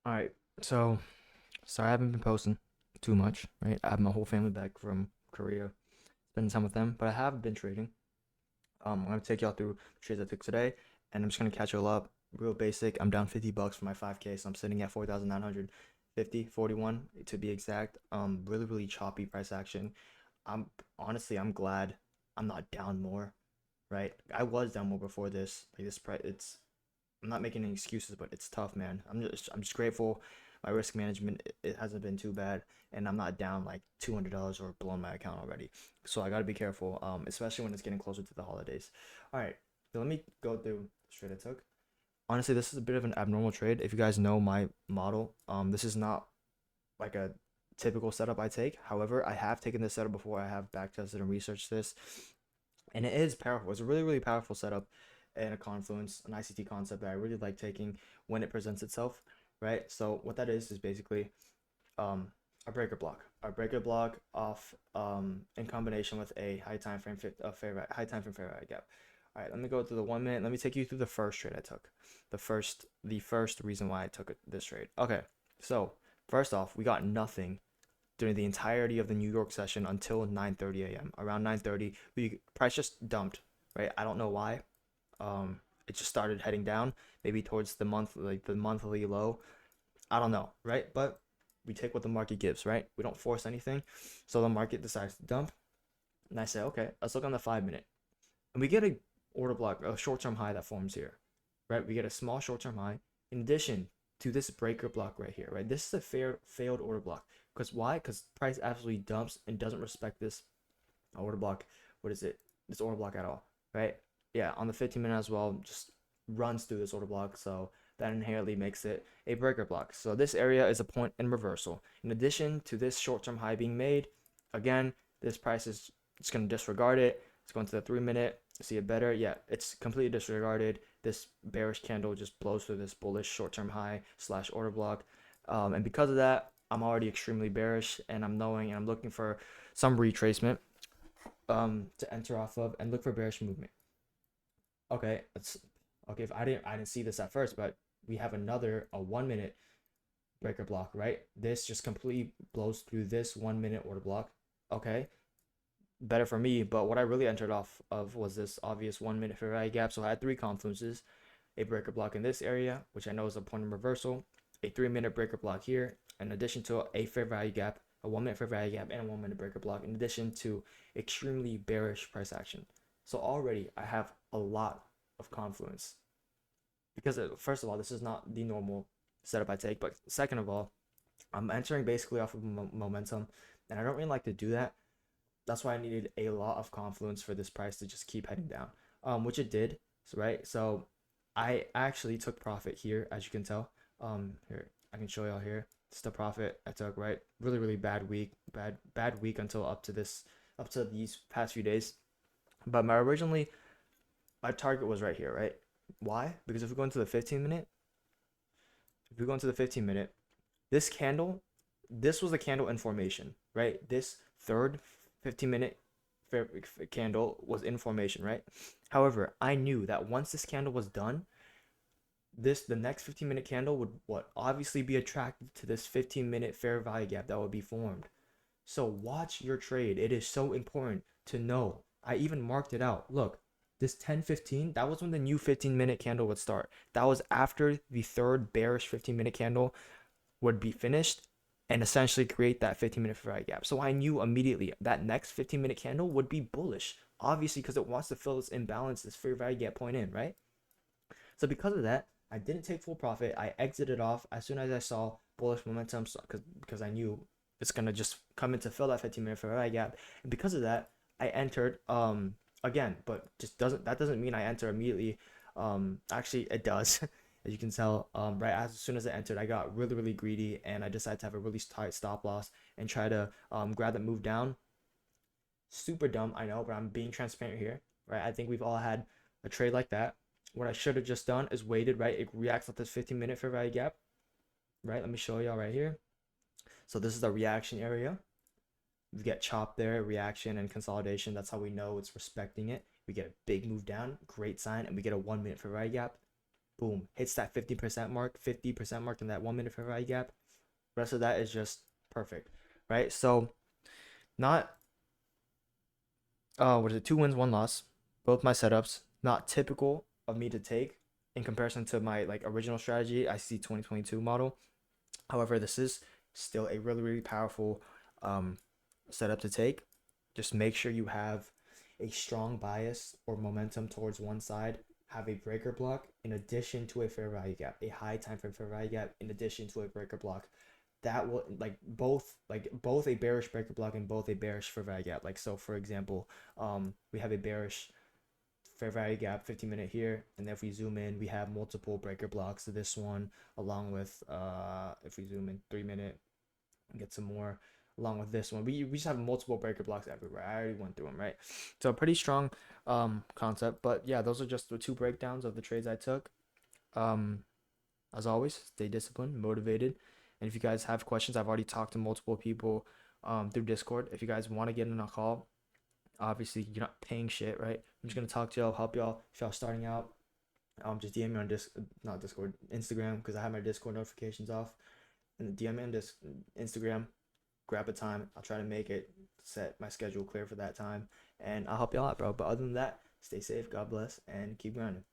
All right, so sorry I haven't been posting too much, right? I have my whole family back from Korea, spending time with them, but I have been trading. I'm gonna take y'all through the trades I took today, and I'm just gonna catch y'all up. Real basic. I'm down $50 for my 5K, so I'm sitting at 4,950.41 to be exact. Really choppy price action. I'm honestly I'm glad I'm not down more, right? I was down more before this. Like this price, I'm not making any excuses, but it's tough, man. I'm just grateful. My risk management it hasn't been too bad, and I'm not down like $200 or blowing my account already. So I gotta be careful, especially when it's getting closer to the holidays. All right, so let me go through the trade I took. Honestly, this is a bit of an abnormal trade. If you guys know my model, this is not like a typical setup I take. However, I have taken this setup before. I have back tested and researched this, and it is powerful. It's a really powerful setup and a confluence, an ICT concept that I really like taking when it presents itself, right? So what that is basically um, a breaker block off in combination with a high time frame fair value gap. All right, let me go through the 1 minute. Let me take you through the first trade I took. The first reason why I took this trade. Okay, so first off, we got nothing during the entirety of the New York session until 9:30 a.m. Around 9:30, we price just dumped, right? I don't know why. It just started heading down, maybe towards the monthly low. I don't know, right? But we take what the market gives, right? We don't force anything. So the market decides to dump, and I say, okay, let's look on the 5 minute, and we get a order block, a short-term high that forms here, right? We get a small short-term high in addition to this breaker block right here, right? This is a failed order block. Because why? Because price absolutely dumps and doesn't respect this order block. What is it? This order block at all, right? Yeah, on the 15 minute as well, just runs through this order block. So that inherently makes it a breaker block. So this area is a point in reversal. In addition to this short-term high being made, again, this price is just going to disregard it. It's going to the 3 minute. See it better? Yeah, it's completely disregarded. This bearish candle just blows through this bullish short-term high slash order block. And because of that, I'm already extremely bearish, and I'm knowing and I'm looking for some retracement to enter off of and look for bearish movement. Okay, it's okay. If I didn't see this at first, but we have a 1 minute breaker block, right? This just completely blows through this 1 minute order block. Okay, better for me. But what I really entered off of was this obvious 1 minute fair value gap. So I had three confluences: a breaker block in this area, which I know is a point of reversal, a 3 minute breaker block here, in addition to a fair value gap, a 1 minute fair value gap, and a 1 minute breaker block, in addition to extremely bearish price action. So already I have a lot of confluence because first of all, this is not the normal setup I take, but second of all, I'm entering basically off of momentum, and I don't really like to do that. That's why I needed a lot of confluence for this price to just keep heading down, which it did. So, right, so I actually took profit here, as you can tell. Here I can show y'all here. It's the profit I took. Right, really bad week, bad week until up to these past few days. But my target was right here, right? Why? Because if we go into the 15 minute, if we go into the 15 minute, this candle, this was a candle in formation, right? This third 15-minute candle was in formation, right? However, I knew that once this candle was done, the next 15-minute candle would what obviously be attracted to this 15-minute fair value gap that would be formed. So watch your trade. It is so important to know. I even marked it out. Look, this 10:15, that was when the new 15-minute candle would start. That was after the third bearish 15-minute candle would be finished and essentially create that 15-minute fair value gap. So I knew immediately that next 15-minute candle would be bullish, obviously because it wants to fill this imbalance, this fair value gap point in, right? So because of that, I didn't take full profit. I exited off as soon as I saw bullish momentum, because I knew it's gonna just come in to fill that 15-minute fair value gap. And because of that, I entered again, but just doesn't mean I enter immediately. Actually, it does. As you can tell, right as soon as I entered, I got really greedy, and I decided to have a really tight stop loss and try to grab that move down. Super dumb, I know, but I'm being transparent here, right? I think we've all had a trade like that. What I should have just done is waited, right? It reacts at this 15-minute fair value gap, right? Let me show y'all right here. So this is the reaction area. We get chopped there, reaction and consolidation. That's how we know it's respecting it. We get a big move down, great sign, and we get a 1 minute fair value gap. boom, hits that 50% mark in that 1 minute fair value gap. Rest of that is just perfect, right? So not what is it? 2 wins, 1 loss. Both my setups not typical of me to take in comparison to my like original strategy. I see 2022 model. However, this is still a really really powerful um, setup to take. Just make sure you have a strong bias or momentum towards one side. Have a breaker block in addition to a fair value gap, a high time frame fair value gap in addition to a breaker block. That will like both a bearish breaker block and both a bearish fair value gap. Like so, for example, we have a bearish fair value gap 15 minute here, and then if we zoom in, we have multiple breaker blocks to this one, along with if we zoom in 3 minute, get some more along with this one. We just have multiple breaker blocks everywhere. I already went through them, right? So a pretty strong concept. But yeah, those are just the two breakdowns of the trades I took. Um, as always, stay disciplined, motivated. And if you guys have questions, I've already talked to multiple people through Discord. If you guys want to get in a call, obviously you're not paying shit, right? I'm just gonna talk to y'all, help y'all if y'all starting out. Just DM me on not Discord, Instagram, because I have my Discord notifications off. And DM me on Instagram. Grab a time. I'll try to make it, set my schedule clear for that time, and I'll help y'all out, bro. But other than that, stay safe, God bless, and keep grinding.